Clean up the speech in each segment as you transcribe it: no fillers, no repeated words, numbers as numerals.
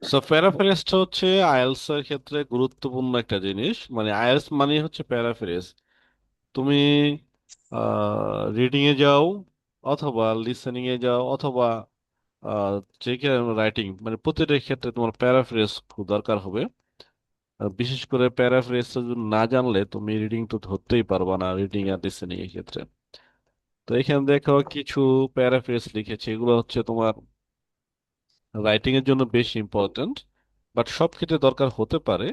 So প্যারাফ্রেজটা হচ্ছে IELTS এর ক্ষেত্রে গুরুত্বপূর্ণ একটা জিনিস। মানে আইএলটিএস মানে হচ্ছে প্যারাফ্রেজ। তুমি রিডিং এ যাও, অথবা লিসেনিং এ যাও, অথবা যে রাইটিং, মানে প্রতিটা ক্ষেত্রে তোমার প্যারাফ্রেজ খুব দরকার হবে। বিশেষ করে প্যারাফ্রেজ না জানলে তুমি রিডিং তো ধরতেই পারবা না, রিডিং আর লিসেনিং এর ক্ষেত্রে। তো এখানে দেখো কিছু প্যারাফ্রেজ লিখেছি, এগুলো হচ্ছে তোমার রাইটিং এর জন্য বেশি ইম্পর্ট্যান্ট, বাট সব ক্ষেত্রে দরকার হতে পারে।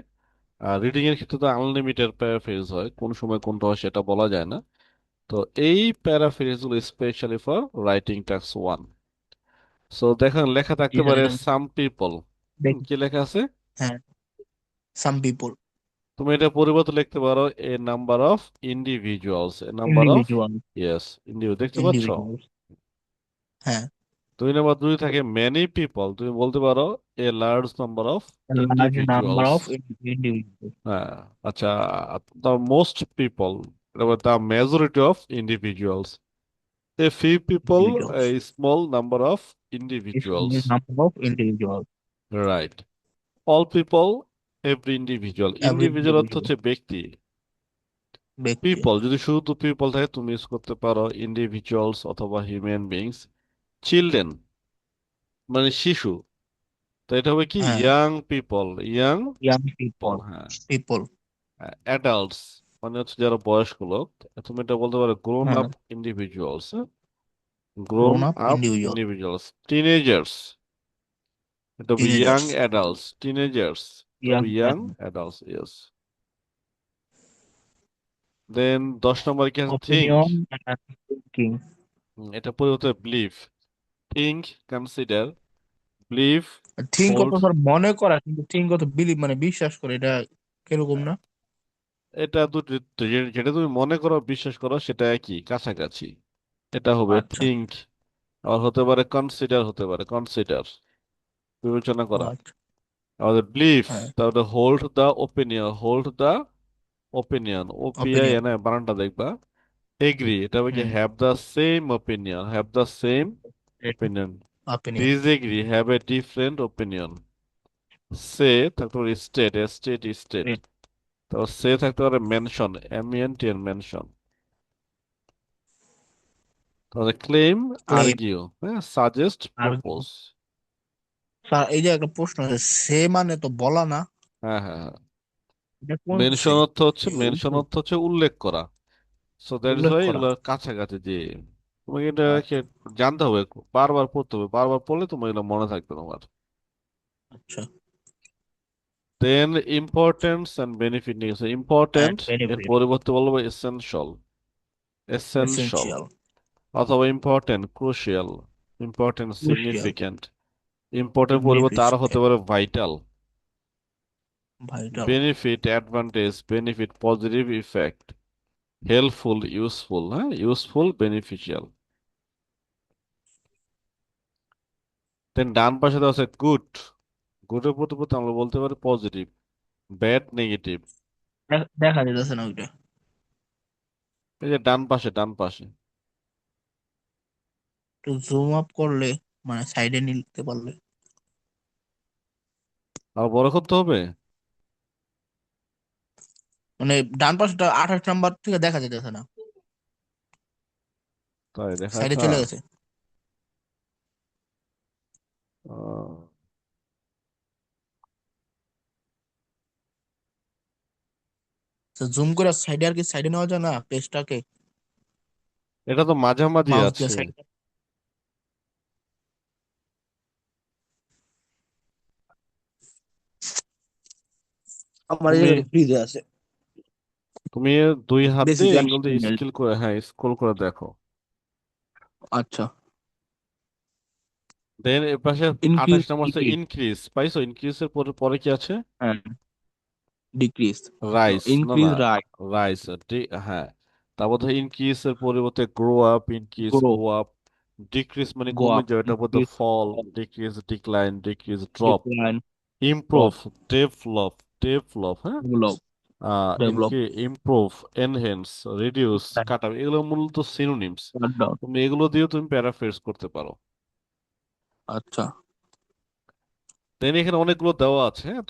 আর রিডিং এর ক্ষেত্রে তো আনলিমিটেড প্যারাফ্রেজ হয়, কোন সময় কোনটা হয় সেটা বলা যায় না। তো এই প্যারাফ্রেজ গুলো specially for writing task 1। So দেখেন লেখা জি থাকতে স্যার, পারে এটা সাম পিপল। দেখি। কি লেখা আছে? হ্যাঁ, সাম পিপল, তুমি এটা পরিবর্তে লিখতে পারো a number of individuals, a number of, individual, yes, individual, দেখতে পাচ্ছ? ইন্ডিভিজুয়াল। হ্যাঁ, 2 নম্বর যদি থাকে মেনি পিপল, তুমি বলতে পারো a large number of large number individuals. Of individual, হ্যাঁ, আচ্ছা, the most people, the majority of individuals, a few people, A individuals, small number of individuals. Number of individual, right. All people, every individual. Every individual অর্থ individual, হচ্ছে ব্যক্তি। ব্যক্তি। People যদি শুধু people থাকে তুমি ইউজ করতে পারো ইন্ডিভিজুয়ালস অথবা হিউম্যান বিংস। চিলড্রেন মানে শিশু, তো এটা হবে কি হ্যাঁ, young people, young young people. People, হ্যাঁ। পিপল। অ্যাডাল্টস মানে হচ্ছে যারা বয়স্ক লোক, তুমি এটা বলতে পারো গ্রোন হ্যাঁ, up individuals. Grown grown up up individual, individuals. Teenagers, এটা হবে ইয়াং টিনেজার্স, অ্যাডাল্টস। টিনেজার্স, এটা ইয়াং হবে young adult. Adults, yes. Then 10 number কি আছে? থিঙ্ক। Opinion and thinking. এটা পরিবর্তে believe. Think, consider, believe, think hold. অত স্যার মনে করা, কিন্তু থিঙ্ক অত বিলিভ মানে বিশ্বাস করে, এটা কিরকম না? এটা দুটো, যেটা তুমি মনে করো বিশ্বাস করো সেটা একই, কাছাকাছি। এটা হবে আচ্ছা, থিঙ্ক। আর হতে পারে কনসিডার, হতে পারে কনসিডার, বিবেচনা ও করা। আচ্ছা। আমাদের বিলিফ, হ্যাঁ, তাহলে hold the opinion, hold the opinion, opinion. OPIN বানানটা দেখবা। এগ্রি, এটা হবে কি hmm, have the same opinion, have the same opinion. Opinion. Disagree, have a different opinion. সে থাকতে পারে স্টেট, স্টেট, স্টেট। তারপর সে থাকতে পারে মেনশন, MENTN, মেনশন। তাহলে ক্লেম, ক্লেম, আর্গিউ, হ্যাঁ, সাজেস্ট, আর প্রপোজ। স্যার এই যে একটা প্রশ্ন আছে, সে মানে তো বলা না, হ্যাঁ, হ্যাঁ, হ্যাঁ। এটা কোন সে? মেনশন অর্থ হচ্ছে, মেনশন অর্থ হচ্ছে উল্লেখ করা। সো দ্যাট ইজ উল্লেখ ওয়াই করা। এগুলো কাছাকাছি যে তোমাকে এটা আচ্ছা, জানতে হবে, বারবার পড়তে হবে, বারবার পড়লে তোমার এগুলো মনে থাকবে তোমার। আচ্ছা। দেন ইম্পর্টেন্স এন্ড বেনিফিট নিয়ে গেছে। এন্ড ইম্পর্টেন্ট এর বেনিফিট, পরিবর্তে বলবো এসেনশিয়াল, এসেনশিয়াল, এসেনশিয়াল, অথবা important, crucial, important, crucial, significant. Important পরিবর্তে আরো হতে সিগনিফিকেন্ট, পারে vital. Vital, benefit, advantage, benefit, positive effect, helpful, useful, হ্যাঁ, ইউজফুল, বেনিফিশিয়াল। দেন ডান পাশে দেওয়া আছে গুড। গুডের পরিবর্তে আমরা বলতে পারি পজিটিভ, ব্যাড, নেগেটিভ। দেখা যেতেছে না ওইটা। এই যে ডান পাশে, ডান পাশে। তো জুম আপ করলে, মানে সাইডে নিতে পারলে, আর বড় করতে হবে। মানে ডান পাশটা 28 নাম্বার থেকে দেখা যেতেছে না, তাই সাইডে দেখাটা। চলে গেছে। আহ, তো জুম করে সাইডে, আর কি সাইডে নেওয়া যায় না পেজটাকে? এটা তো মাঝামাঝি মাউস দিয়ে আছে। সাইডে। আমার এই তুমি জায়গাটা ফ্রিজে আছে। তুমি দুই হাত দিয়ে দেখছি এঙ্গেল দিয়ে স্কিল করে, হ্যাঁ, স্ক্রল করে দেখো। আচ্ছা। দেন এর পাশে ইনক্রিজ, 28 নম্বর আছে ডিক্রিজ। ইনক্রিজ, পাইছো? ইনক্রিজের পরে পরে কি আছে? হ্যাঁ, ডিক্রিজ, রাইস, না না, ইনক্রিজ, রাইট, রাইস, হ্যাঁ। তারপর ধর ইনক্রিজ এর পরিবর্তে grow up, increase, grow, go up. Decrease মানে গো কমে আপ, যাওয়া, এটা বলতে increase, fall. Decrease, decline, decrease, drop. Decline, improve, drop, develop, develop, হ্যাঁ। Develop, develop, improve, enhance, reduce, cut up, এগুলো মূলত সিনোনিমস। Cut down. তুমি এগুলো দিয়েও তুমি প্যারাফ্রেজ করতে পারো। আচ্ছা। দেন এখানে অনেকগুলো দেওয়া আছে, হ্যাঁ?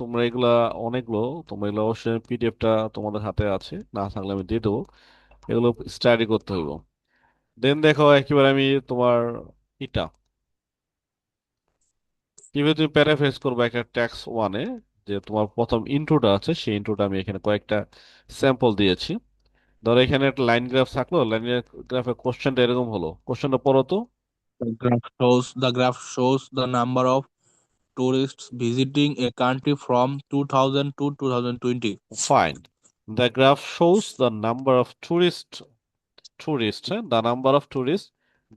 অনেকগুলো তোমরা এগুলো অবশ্যই পিডিএফটা তোমাদের হাতে আছে, না থাকলে আমি দিয়ে দেবো। এগুলো স্টাডি করতে হইব। দেন দেখো একেবারে আমি তোমার এটা কিভাবে তুমি প্যারাফ্রেজ করবে একটা ট্যাক্স ওয়ানে, যে তোমার প্রথম ইন্ট্রোটা আছে সেই ইন্ট্রোটা আমি এখানে কয়েকটা স্যাম্পল দিয়েছি। ধরো এখানে একটা লাইন গ্রাফ থাকলো, লাইন গ্রাফের কোশ্চেনটা এরকম হলো, কোশ্চেনটা পড়ো তো। The graph shows the number of tourists visiting a country from 2000 to 2020. Fine, the graph shows the number of tourist, হ্যাঁ, the number of tourist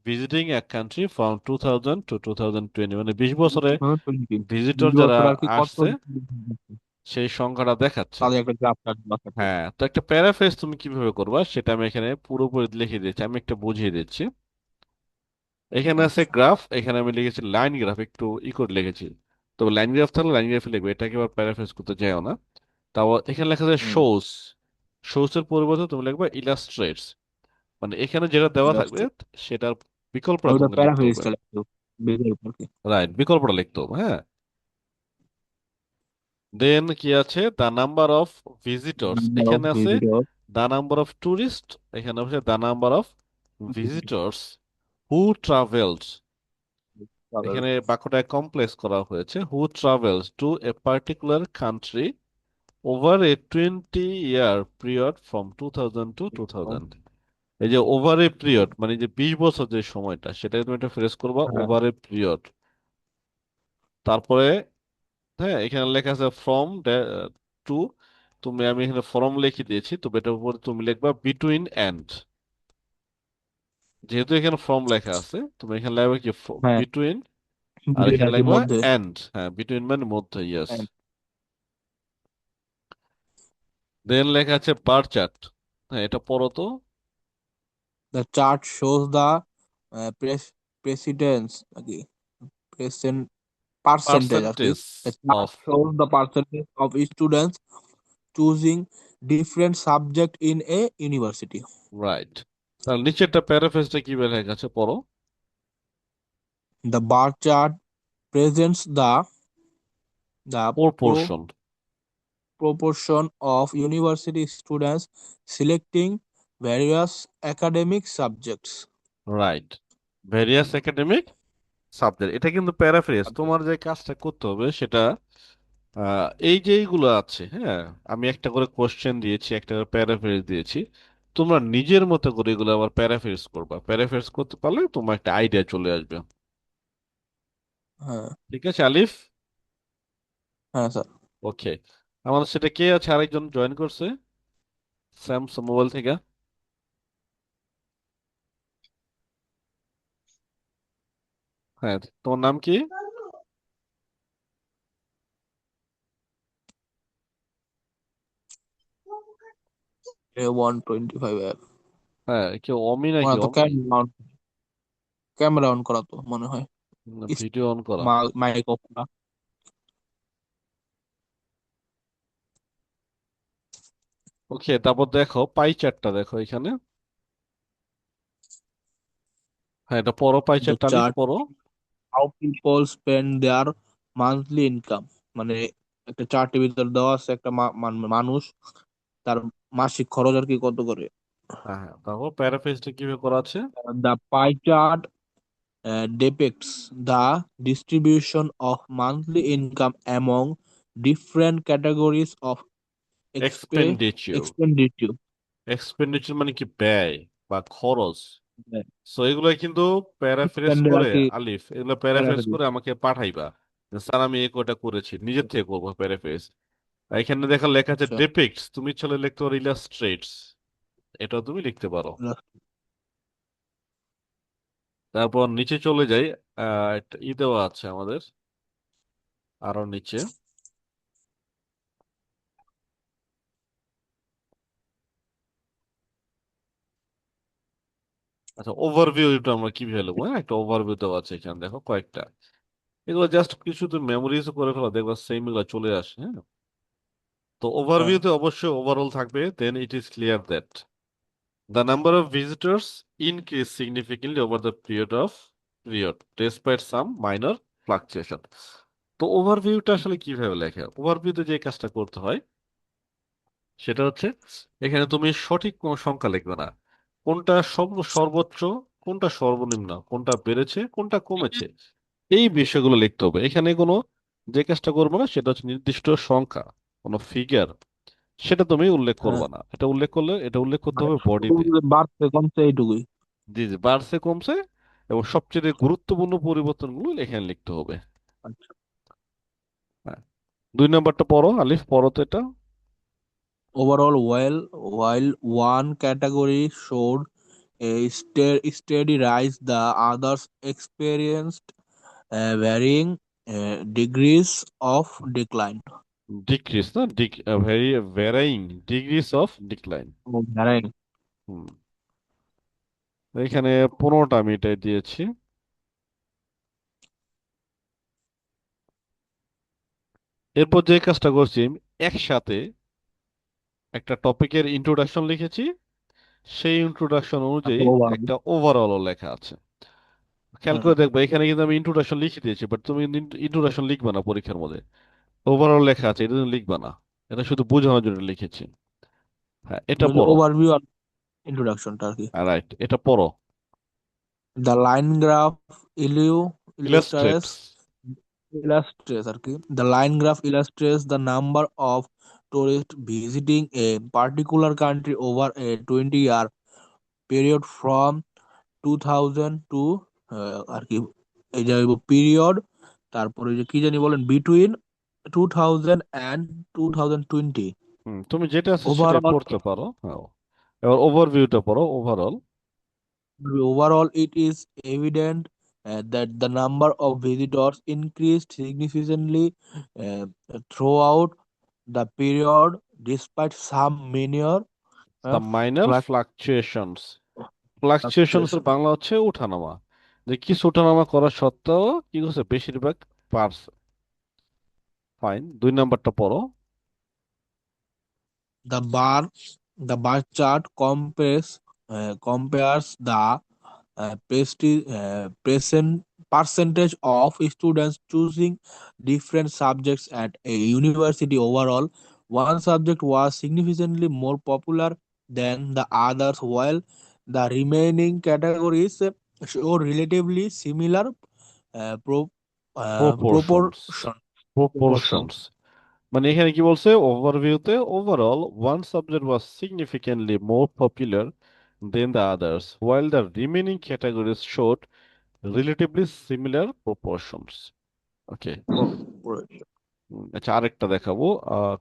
visiting a country from 2000 to 2020, মানে 20 বছরে 2020 ভিজিটর 20 যারা বছর আর কি কত আসছে সেই সংখ্যাটা দেখাচ্ছে। তাদের একটা গ্রাফ চার্ট দেখাচ্ছে। হ্যাঁ, তো একটা প্যারাফ্রেজ তুমি কিভাবে করবা সেটা আমি এখানে পুরোপুরি লিখে দিচ্ছি, আমি একটা বুঝিয়ে দিচ্ছি। এখানে আছে আচ্ছা। গ্রাফ, এখানে আমি লিখেছি লাইন গ্রাফ, একটু করে লিখেছি। তবে লাইন গ্রাফ থাকলে লাইন গ্রাফে লিখবে, এটাকে আবার প্যারাফ্রেজ করতে চাইও না। তাও এখানে লেখা আছে হুম। শোস, শোস এর পরিবর্তে তুমি লিখবা ইলাস্ট্রেটস, মানে এখানে যেটা দেওয়া থাকবে ইলাস্ট্রেট সেটার বিকল্পটা ওটা তোমাকে লিখতে হবে। প্যারাফ্রেজটা লাগবে বেজের উপর কি। রাইট, বিকল্পটা লিখতে হবে, হ্যাঁ। দেন কি আছে, the number of visitors, number of এখানে আছে visitor the number of tourist, এখানে আছে the number of visitors who travelled. Travel. এখানে বাক্যটা কমপ্লেক্স করা হয়েছে, who travels to a particular country over a 20 year period from 2000 to 2000। এই যে ওভার এ পিরিয়ড মানে যে 20 বছর যে সময়টা, সেটাকে তুমি একটা ফ্রেজ করবা হ্যাঁ ওভার এ পিরিয়ড। তারপরে হ্যাঁ, এখানে লেখা আছে ফ্রম টু, আমি এখানে ফ্রম লিখে দিয়েছি, তো এটার উপর তুমি লিখবা বিটুইন এন্ড। যেহেতু এখানে ফ্রম লেখা আছে, তুমি এখানে লিখবে কি হ্যাঁ বিটুইন, আর বিটুইন এখানে আর কি লিখবা মধ্যে। এন্ড। হ্যাঁ, বিটুইন মানে মধ্যে, ইয়েস। And দেন লেখা আছে বার চার্ট, হ্যাঁ এটা পড়ো তো। the chart shows the precedence নাকি present percentage আর কি। Percentage The chart of, shows the percentage of students choosing different subject in a university. Right. তাহলে নিচেরটা প্যারাফ্রেজটা কি লেখা আছে পড়ো। The bar chart presents the proportion, proportion of university students selecting various academic subjects. Right, various academic subject, এটা কিন্তু paraphrase. তোমার যে কাজটা করতে হবে সেটা এই যে এইগুলো আছে, হ্যাঁ, আমি একটা করে কোশ্চেন দিয়েছি, একটা করে প্যারাফ্রেজ দিয়েছি, তোমরা নিজের মতো করে এগুলো আবার প্যারাফ্রেজ করবা। প্যারাফ্রেজ করতে পারলে তোমার একটা আইডিয়া চলে আসবে। হ্যাঁ। ঠিক আছে আলিফ? হ্যাঁ স্যার। ওকে, আমাদের সেটা কে আছে, আরেকজন জয়েন করছে স্যামসাং মোবাইল থেকে। হ্যাঁ, তোমার নাম কি? A125 app. হ্যাঁ, কেউ অমি নাকি ওরা তো অমি? ক্যামেরা অন করা তো মনে হয়। ভিডিও অন করা। মাইক অফ করা। ওকে, তারপর দেখো পাই চার্টটা দেখো এখানে। হ্যাঁ, এটা পড়ো, পাই দ্য চার্টটা আলিফ চার্ট পড়ো। How people spend there monthly income, মানে একটা চার্টের ভিতর দেওয়া আছে একটা মানুষ তার মাসিক খরচ আর কি কত করে। হ্যাঁ হ্যাঁ, তারপর প্যারাফ্রেজটা কিভাবে করা আছে? The pie chart depicts the distribution of monthly income among different categories of expenditure, expenditure. Expenditure মানে কি ব্যয় বা খরচ। সো এগুলো কিন্তু প্যারাফ্রেজ Spend আর করে কি আলিফ, এগুলো প্যারাফ্রেজ প্যারাফ্রেজ। করে আমাকে পাঠাইবা, যে, স্যার আমি এই কোটা করেছি, নিজের থেকে করবো প্যারাফ্রেজ। এখানে দেখা লেখা আছে আচ্ছা। ডিপিক্টস, তুমি চলে লিখতে পারো ইলাস্ট্রেটস, এটাও তুমি লিখতে পারো। তারপর নিচে চলে যাই, একটা দেওয়া আছে আমাদের আরো নিচে। আচ্ছা, ওভারভিউ এটা আমরা কিভাবে লিখবো, হ্যাঁ একটা ওভারভিউ দেওয়া আছে এখানে দেখো কয়েকটা। এগুলো জাস্ট কিছু তুমি মেমোরিজ করে ফেলো, দেখবা সেম এগুলো চলে আসে, হ্যাঁ। তো হ্যাঁ। ওভারভিউতে অবশ্যই ওভারঅল থাকবে, then it is clear that the number of visitors increased significantly over the period despite some minor fluctuation. তো ওভারভিউটা আসলে কিভাবে লেখা? ওভারভিউতে যে কাজটা করতে হয় সেটা হচ্ছে, এখানে তুমি সঠিক কোনো সংখ্যা লিখবে না। কোনটা সর্বোচ্চ, কোনটা সর্বনিম্ন, কোনটা বেড়েছে, কোনটা কমেছে, এই বিষয়গুলো লিখতে হবে। এখানে কোনো যে কাজটা করবে না সেটা হচ্ছে নির্দিষ্ট সংখ্যা, কোনো ফিগার, সেটা তুমি উল্লেখ হ্যাঁ, করবে না। এটা উল্লেখ করলে এটা উল্লেখ করতে মানে হবে শুধু বডিতে। যে বাড়ছে কমছে এইটুকুই। জি জি, বাড়ছে কমছে, এবং সবচেয়ে গুরুত্বপূর্ণ পরিবর্তনগুলো এখানে লিখতে হবে। আচ্ছা। হ্যাঁ, 2 নম্বরটা পড়ো আলিফ, পড়ো তো এটা। Overall, while one category showed a steady rise, the others experienced varying degrees of decline. Decrease না, very varying degrees of decline. Varying. হুম, এখানে 15টা আমি এটাই দিয়েছি। এরপর যে কাজটা করছি, একসাথে একটা টপিকের ইন্ট্রোডাকশন লিখেছি, সেই ইন্ট্রোডাকশন আচ্ছা, অনুযায়ী overall. একটা ওভারঅলও লেখা আছে। খেয়াল হ্যাঁ, করে দেখবে, এখানে কিন্তু আমি ইন্ট্রোডাকশন লিখে দিয়েছি, বাট তুমি ইন্ট্রোডাকশন লিখবে না পরীক্ষার মধ্যে। ওভারঅল লেখা আছে, এটা তুমি লিখবে না। এটা শুধু বোঝানোর জন্য লিখেছি। হ্যাঁ, এটা মানে পড়ো। ওভারভিউ আর ইন্ট্রোডাকশনটা আর কি। রাইট, এটা পড়ো। The line graph illustrates. illustrates আর কি। The line graph illustrates the number of tourists visiting a particular country over a 20-year period from 2000 to আর কি, এই যে পিরিয়ড, তারপরে যে কি জানি বলেন, বিটুইন 2000 and 2020 তুমি যেটা আছে সেটাই ওভারঅল। পড়তে পারো। হ্যাঁ, এবার ওভারভিউটা পড়ো, overall. Overall, it is evident that the number of visitors increased significantly uh, throughout the period, despite some minor the minor fluc- ফ্লাকচুয়েশনস। ফ্লাকচুয়েশনস এর fluctuation. বাংলা হচ্ছে ওঠানামা। যে কিছু ওঠানামা করা সত্ত্বেও কি করছে, বেশিরভাগ পারছে। ফাইন, 2 নম্বরটা পড়ো। The bar, the bar chart compares the present percentage of students choosing different subjects at a university. Overall, one subject was significantly more popular than the others, while the remaining categories show relatively similar uh, pro, proportions. proportion. Proportions. Proportions মানে এখানে কি বলছে, ওভারভিউতে overall one subject was significantly more popular than the others while the remaining categories showed relatively similar proportions. Okay. Proportion. আচ্ছা, আরেকটা দেখাবো।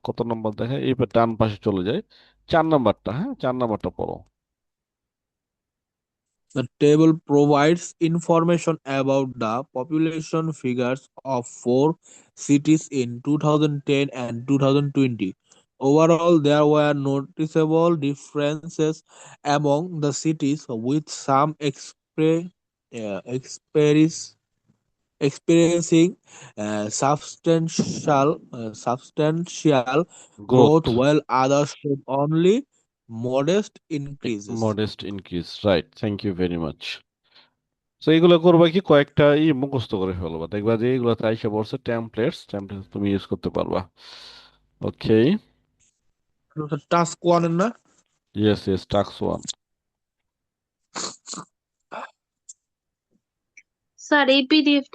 কত নম্বর দেখে, এইবার ডান পাশে চলে যায়, 4 নম্বরটা। হ্যাঁ, 4 নম্বরটা পড়ো। The table provides information about the population figures of four cities in 2010 and 2020. Overall, there were noticeable differences among the cities, with some experiencing substantial growth. growth, while others showed only modest increases. Modest increase, right, thank you very much. তো এগুলো করবা কি, কয়েকটা মুখস্থ করে ফেলবা, দেখবা যে এগুলোতে আইসা পড়ছে টেমপ্লেটস, টেমপ্লেটস তুমি ইউজ করতে পারবা। ওকে। টাস্ক ওয়ান না? Yes yes, task 1। স্যার এই পিডিএফ